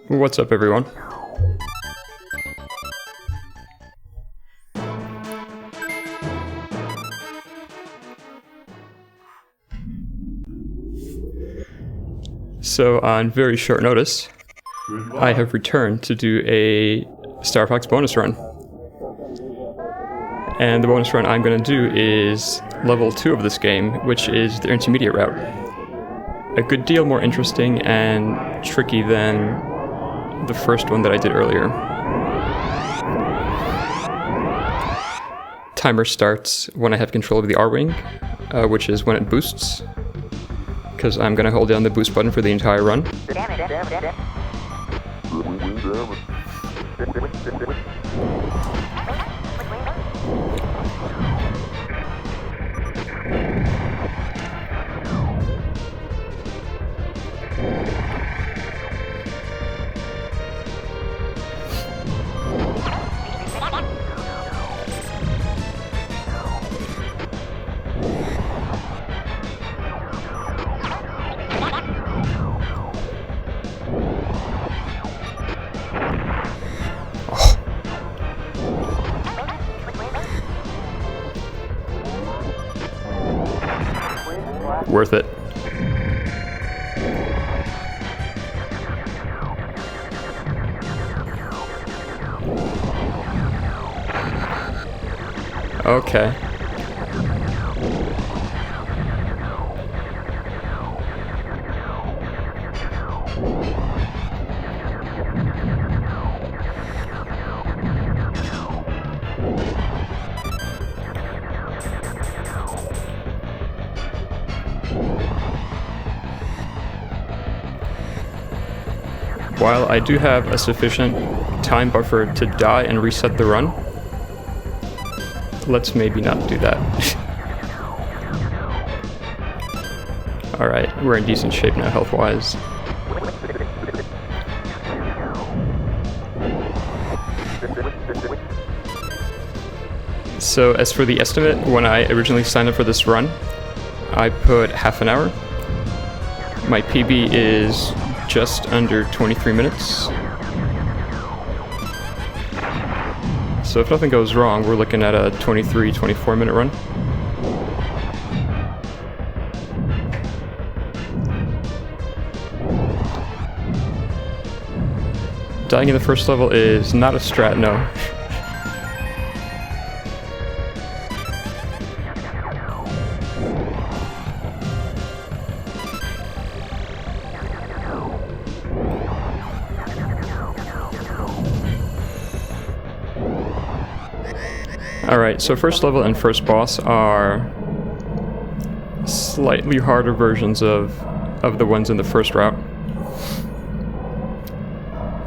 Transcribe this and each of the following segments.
What's up, everyone? So, on very short notice, I have returned to do a Star Fox bonus run. And the bonus run I'm going to do is level 2 of this game, which is the intermediate route. A good deal more interesting and tricky than the first one that I did earlier. Timer starts when I have control of the R-Wing, which is when it boosts, because I'm going to hold down the boost button for the entire run. Worth it. Okay. While I do have a sufficient time buffer to die and reset the run, let's maybe not do that. Alright, we're in decent shape now health-wise. So as for the estimate, when I originally signed up for this run, I put half an hour. My PB is just under 23 minutes. So if nothing goes wrong, we're looking at a 23-24 minute run. Dying in the first level is not a strat, no. Alright, so first level and first boss are slightly harder versions of the ones in the first route.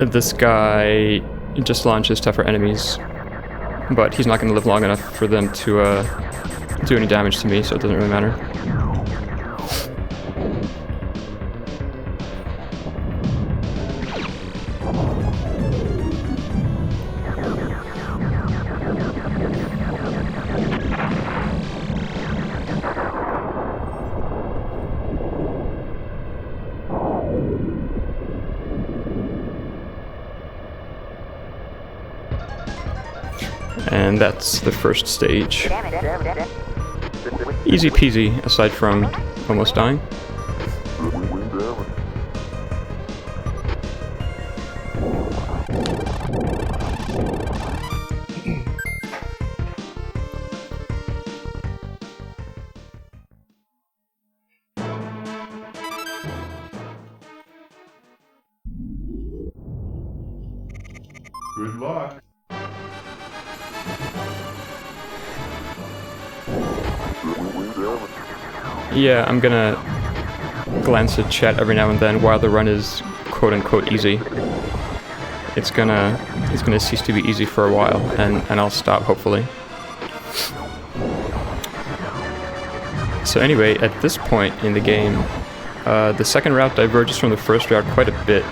This guy just launches tougher enemies, but he's not going to live long enough for them to do any damage to me, so it doesn't really matter. And that's the first stage. Easy peasy, aside from almost dying. Good luck. Yeah, I'm gonna glance at chat every now and then while the run is quote-unquote easy. It's gonna cease to be easy for a while, and I'll stop, hopefully. So anyway, at this point in the game, the second route diverges from the first route quite a bit.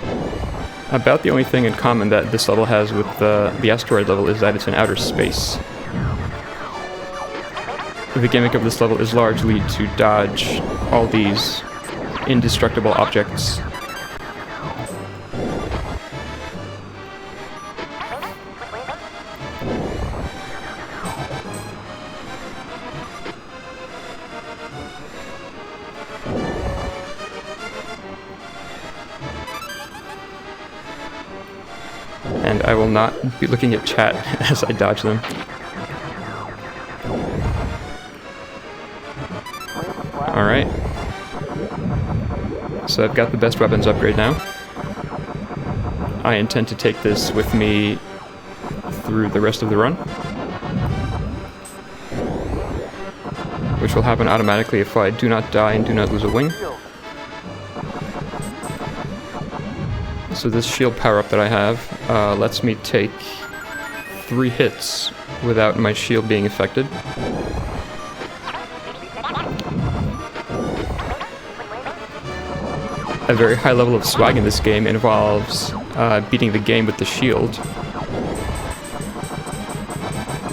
About the only thing in common that this level has with the asteroid level is that it's in outer space. The gimmick of this level is largely to dodge all these indestructible objects. and I will not be looking at chat as I dodge them. Alright. So I've got the best weapons upgrade now. I intend to take this with me through the rest of the run, which will happen automatically if I do not die and do not lose a wing. So this shield power-up that I have lets me take 3 hits without my shield being affected. A very high level of swag in this game involves beating the game with the shield.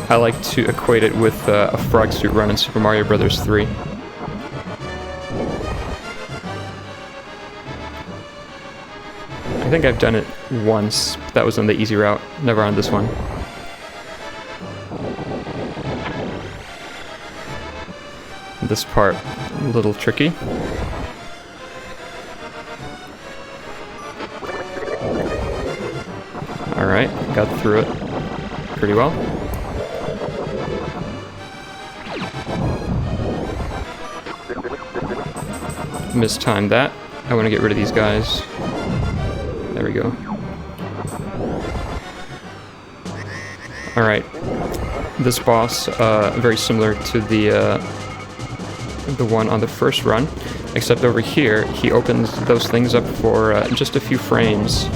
I like to equate it with a frog suit run in Super Mario Bros. 3. I think I've done it once. That was on the easy route, never on this one. This part, a little tricky. Alright, got through it pretty well. Mistimed that. I want to get rid of these guys. There we go. Alright. This boss, very similar to the one on the first run, except over here, he opens those things up for just a few frames.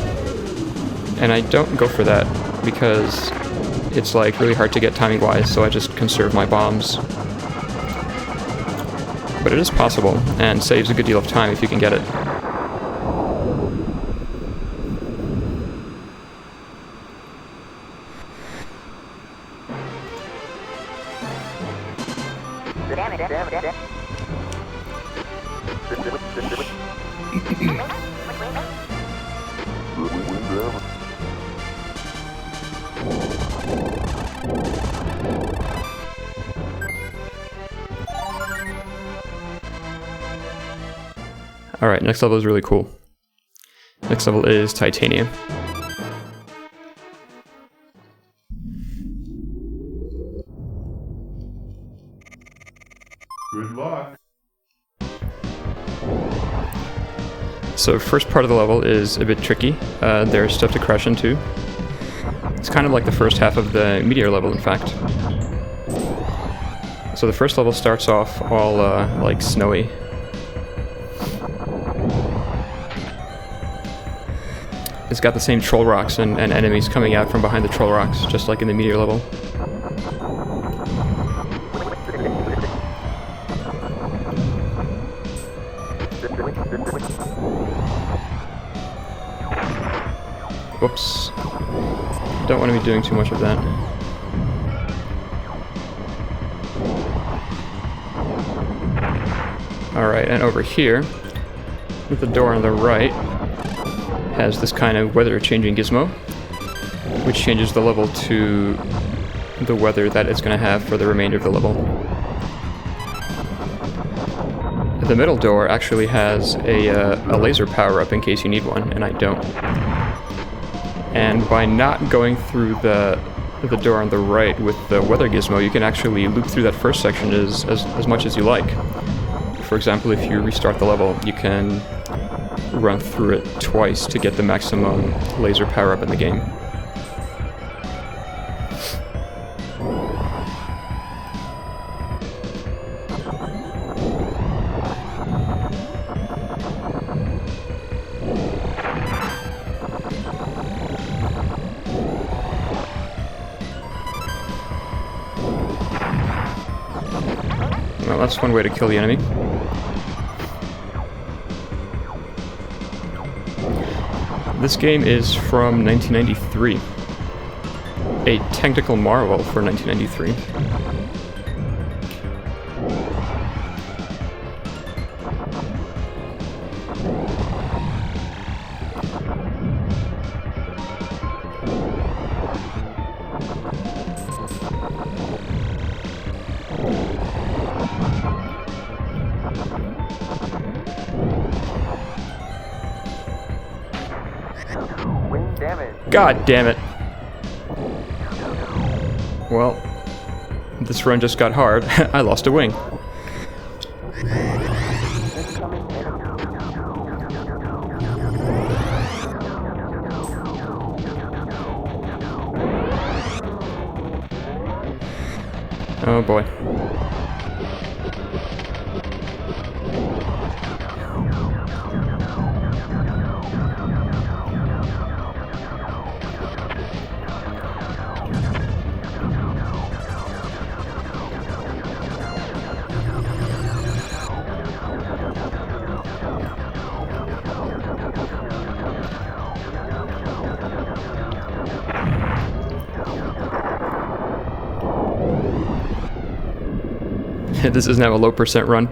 And I don't go for that, because it's like really hard to get timing-wise, so I just conserve my bombs. But it is possible, and saves a good deal of time if you can get it. Alright, next level is really cool. Next level is Titanium. Good luck. So first part of the level is a bit tricky. There's stuff to crash into. It's kind of like the first half of the meteor level, in fact. So the first level starts off all like snowy. It's got the same troll rocks and enemies coming out from behind the troll rocks, just like in the meteor level. Whoops. Don't want to be doing too much of that. Alright, and over here, with the door on the right, has this kind of weather changing gizmo, which changes the level to the weather that it's going to have for the remainder of the level. The middle door actually has a laser power-up in case you need one, and I don't. And by not going through the door on the right with the weather gizmo, you can actually loop through that first section as much as you like. For example, if you restart the level, you can run through it twice to get the maximum laser power-up in the game. Well, that's one way to kill the enemy. This game is from 1993. A technical marvel for 1993. God damn it. Well, this run just got hard. I lost a wing. Oh boy. This is now a low percent run.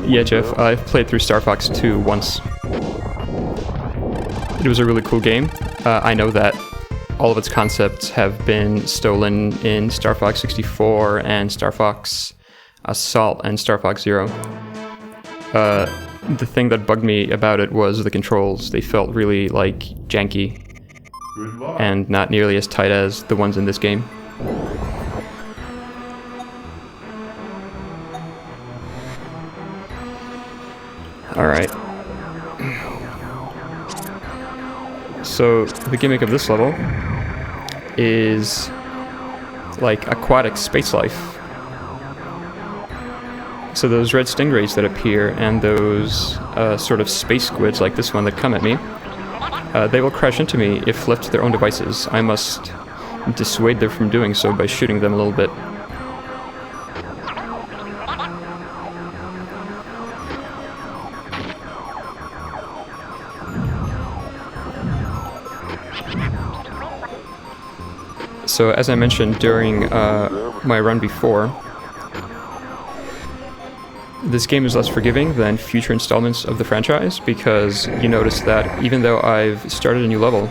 Yeah, Jeff, I've played through Star Fox 2 once. It was a really cool game. I know that all of its concepts have been stolen in Star Fox 64 and Star Fox Assault and Star Fox Zero. The thing that bugged me about it was the controls. They felt really, like, janky and not nearly as tight as the ones in this game. Alright. So, the gimmick of this level is like aquatic space life. So those red stingrays that appear and those sort of space squids like this one that come at me, they will crash into me if left to their own devices. I must dissuade them from doing so by shooting them a little bit. So as I mentioned during my run before, this game is less forgiving than future installments of the franchise because you notice that even though I've started a new level,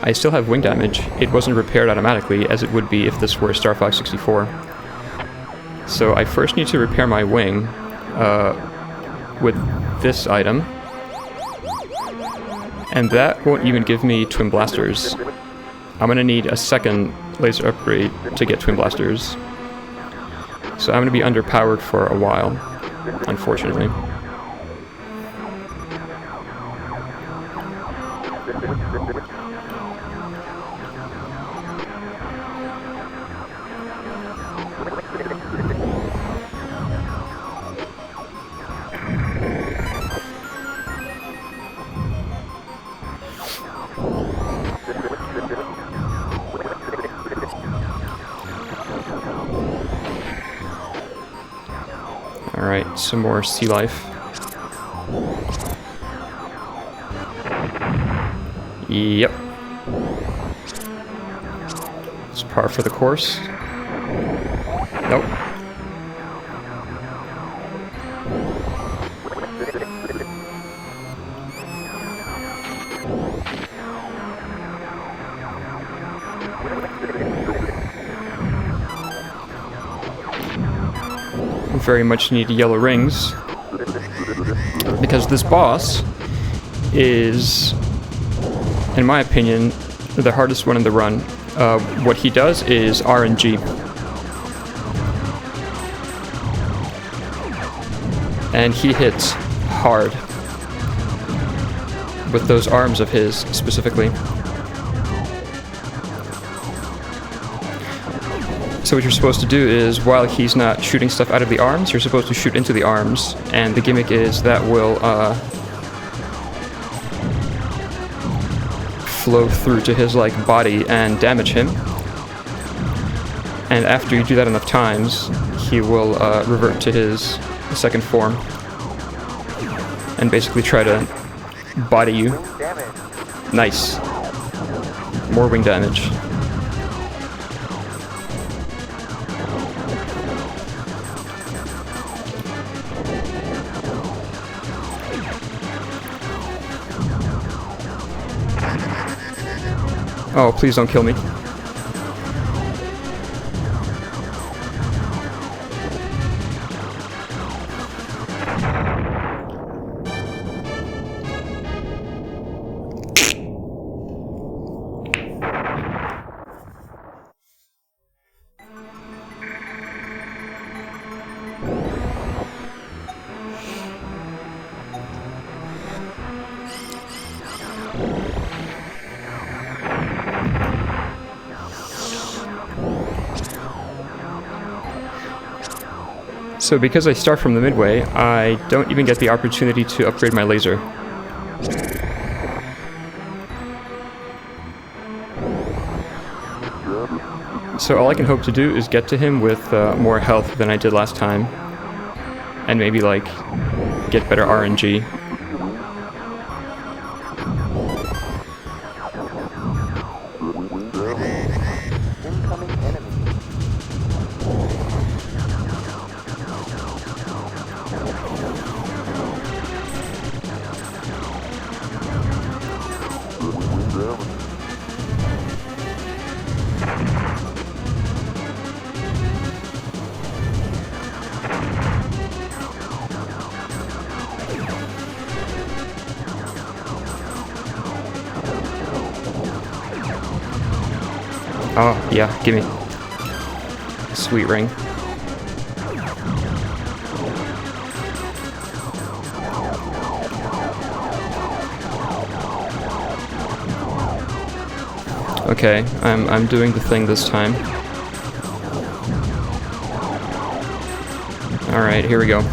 I still have wing damage. It wasn't repaired automatically as it would be if this were Star Fox 64. So I first need to repair my wing with this item, and that won't even give me twin blasters. I'm gonna need a second laser upgrade to get twin blasters. So I'm gonna be underpowered for a while, unfortunately. Alright, some more sea life. Yep. It's par for the course. Nope. Very much need yellow rings because this boss is, in my opinion, the hardest one in the run. What he does is RNG, and he hits hard with those arms of his specifically. So what you're supposed to do is, while he's not shooting stuff out of the arms, you're supposed to shoot into the arms, and the gimmick is that will flow through to his body and damage him. And after you do that enough times, he will revert to his second form and basically try to body you. Nice. More wing damage. Oh, please don't kill me. So because I start from the midway, I don't even get the opportunity to upgrade my laser. So all I can hope to do is get to him with more health than I did last time. And maybe, like, get better RNG. Oh, yeah, gimme. Sweet ring. Okay, I'm doing the thing this time. Alright, here we go.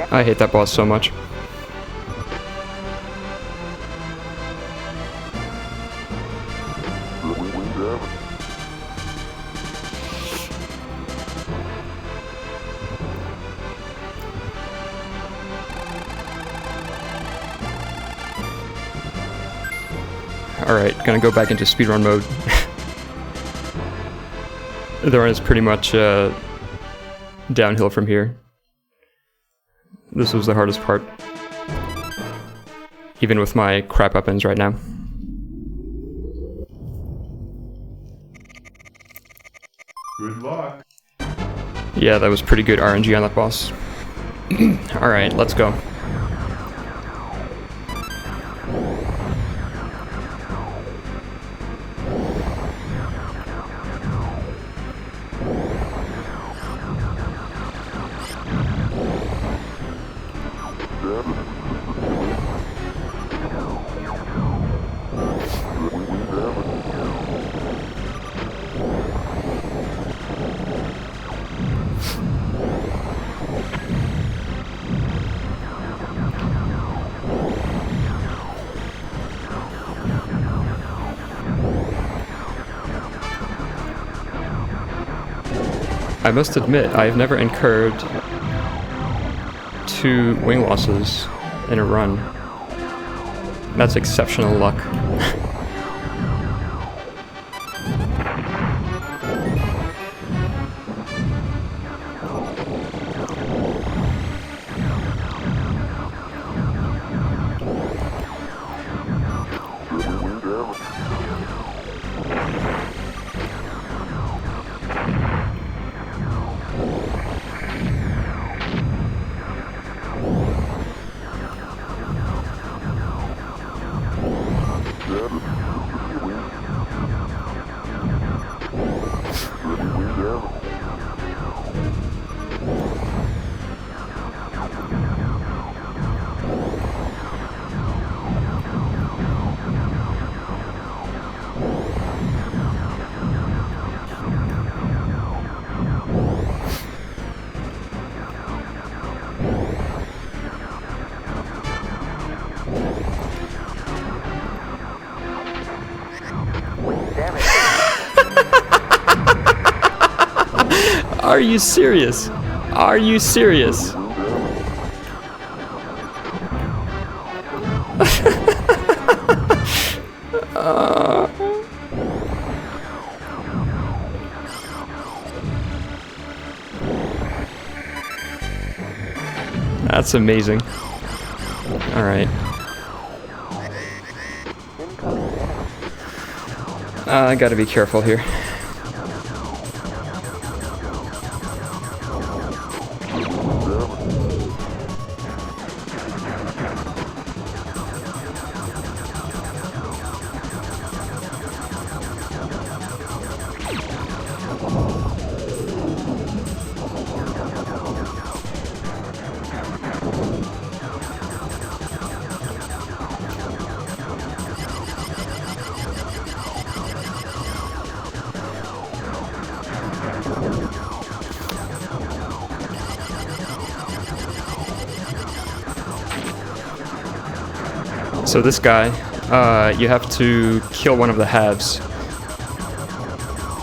I hate that boss so much. Alright, gonna go back into speedrun mode. The run is pretty much downhill from here. This was the hardest part. Even with my crap weapons right now. Good luck. Yeah, that was pretty good RNG on that boss. Alright, let's go. I must admit, I've never incurred 2 wing losses in a run. That's exceptional luck. Are you serious? Are you serious? That's amazing. All right. I gotta be careful here. So this guy, you have to kill one of the halves,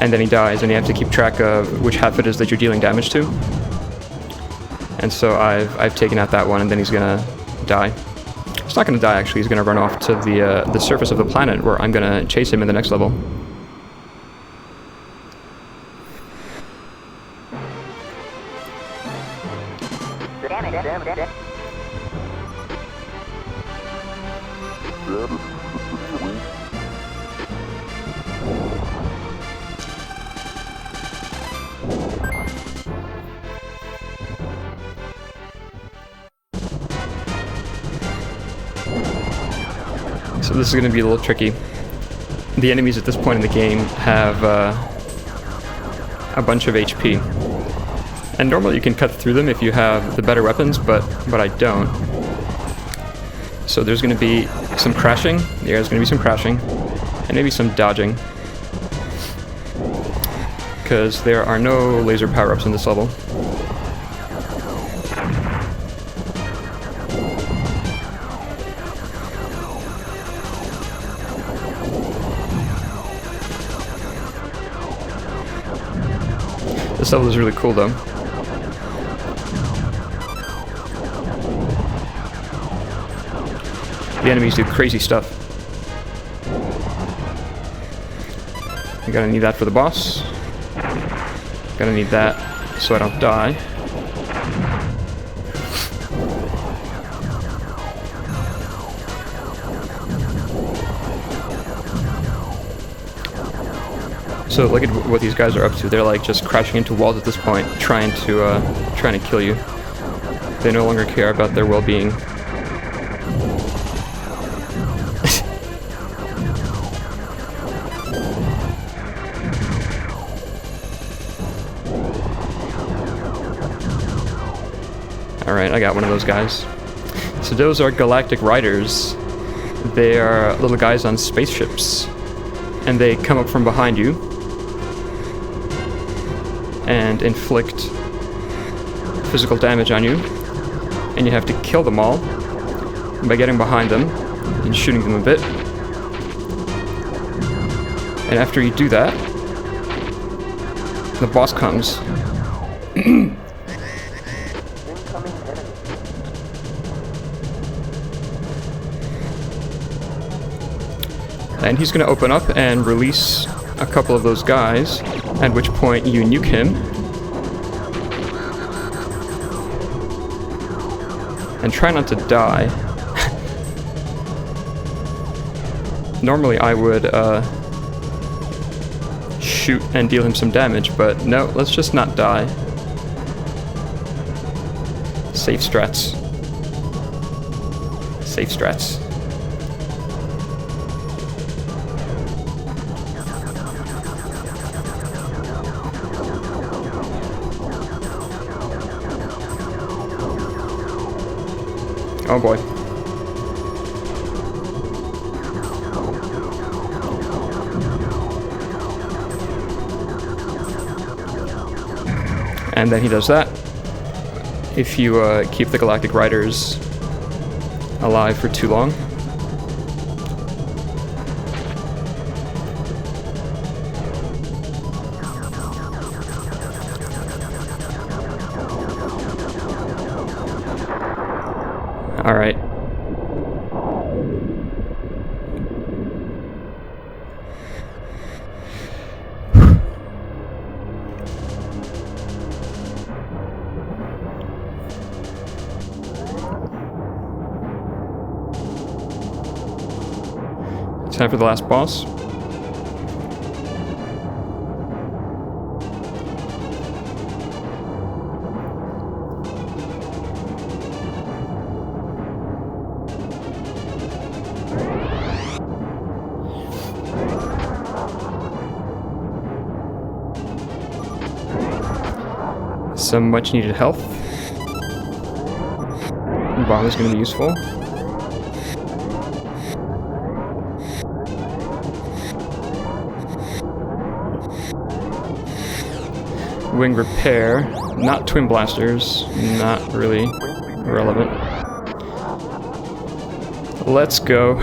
and then he dies, and you have to keep track of which half it is that you're dealing damage to. And so I've taken out that one, and then he's gonna die. He's not gonna die, actually. He's gonna run off to the surface of the planet, where I'm gonna chase him in the next level. So this is going to be a little tricky. The enemies at this point in the game have a bunch of HP. And normally you can cut through them if you have the better weapons, but I don't. So there's going to be some crashing. There's going to be some crashing. And maybe some dodging. Because there are no laser power-ups in this level. This level is really cool, though. The enemies do crazy stuff. I'm gonna need that for the boss. Gonna need that so I don't die. So look at what these guys are up to. They're like just crashing into walls at this point, trying to kill you. They no longer care about their well-being. Alright, I got one of those guys. So those are galactic riders. They are little guys on spaceships. And they come up from behind you and inflict physical damage on you. And you have to kill them all by getting behind them and shooting them a bit. And after you do that, the boss comes. And he's going to open up and release a couple of those guys, at which point you nuke him. And try not to die. Normally I would shoot and deal him some damage, but no, let's just not die. Safe strats. Safe strats. Oh boy. And then he does that. If you keep the Galactic Riders alive for too long. All right. Time for the last boss. Some much needed health. Bomb is going to be useful. Wing repair, not twin blasters, not really relevant. Let's go.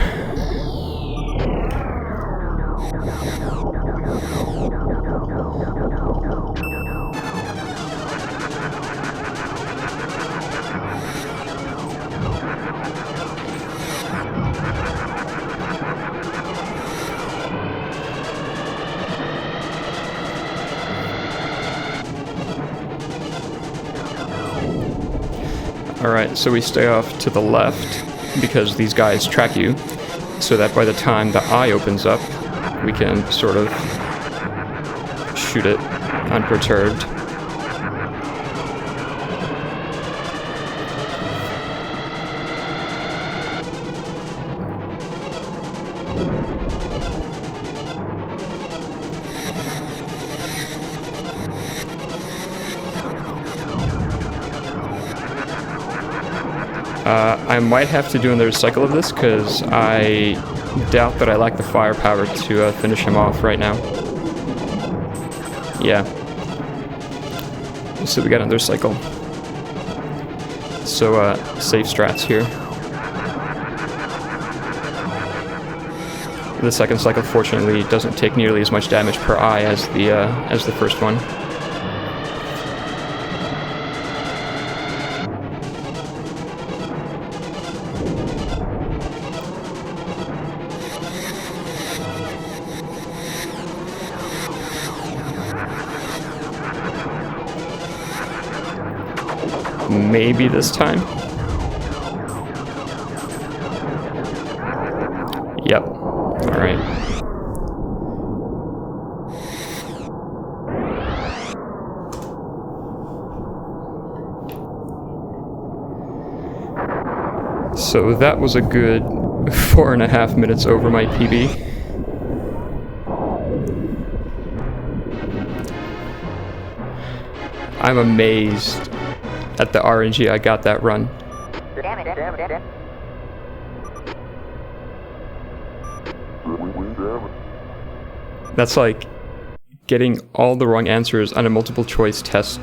Alright, so we stay off to the left because these guys track you, so that by the time the eye opens up, we can sort of shoot it unperturbed. I might have to do another cycle of this because I doubt that I lack the firepower to finish him off right now. Yeah. So we got another cycle. So safe strats here. The second cycle fortunately doesn't take nearly as much damage per eye as the first one. Maybe this time. Yep. Alright. So that was a good 4.5 minutes over my PB. I'm amazed at the RNG I got that run. That's like getting all the wrong answers on a multiple choice test.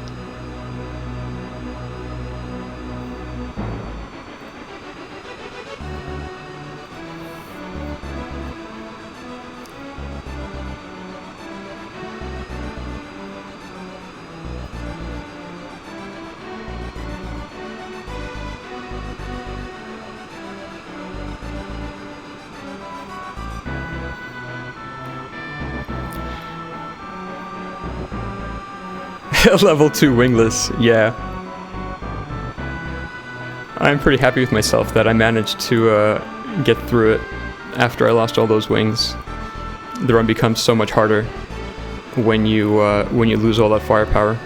Level 2 wingless, yeah. I'm pretty happy with myself that I managed to get through it after I lost all those wings. The run becomes so much harder when you lose all that firepower.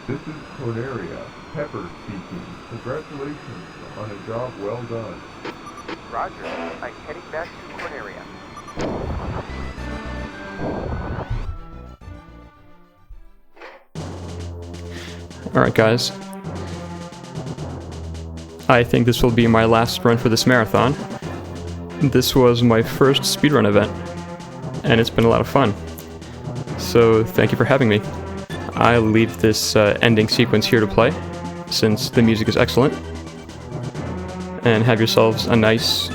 This is Corneria, Pepper speaking. Congratulations on a job well done. Roger, I'm heading back to Corneria. Alright guys. I think this will be my last run for this marathon. This was my first speedrun event, and it's been a lot of fun. So thank you for having me. I'll leave this ending sequence here to play, since the music is excellent. And have yourselves a nice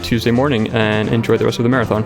Tuesday morning and enjoy the rest of the marathon.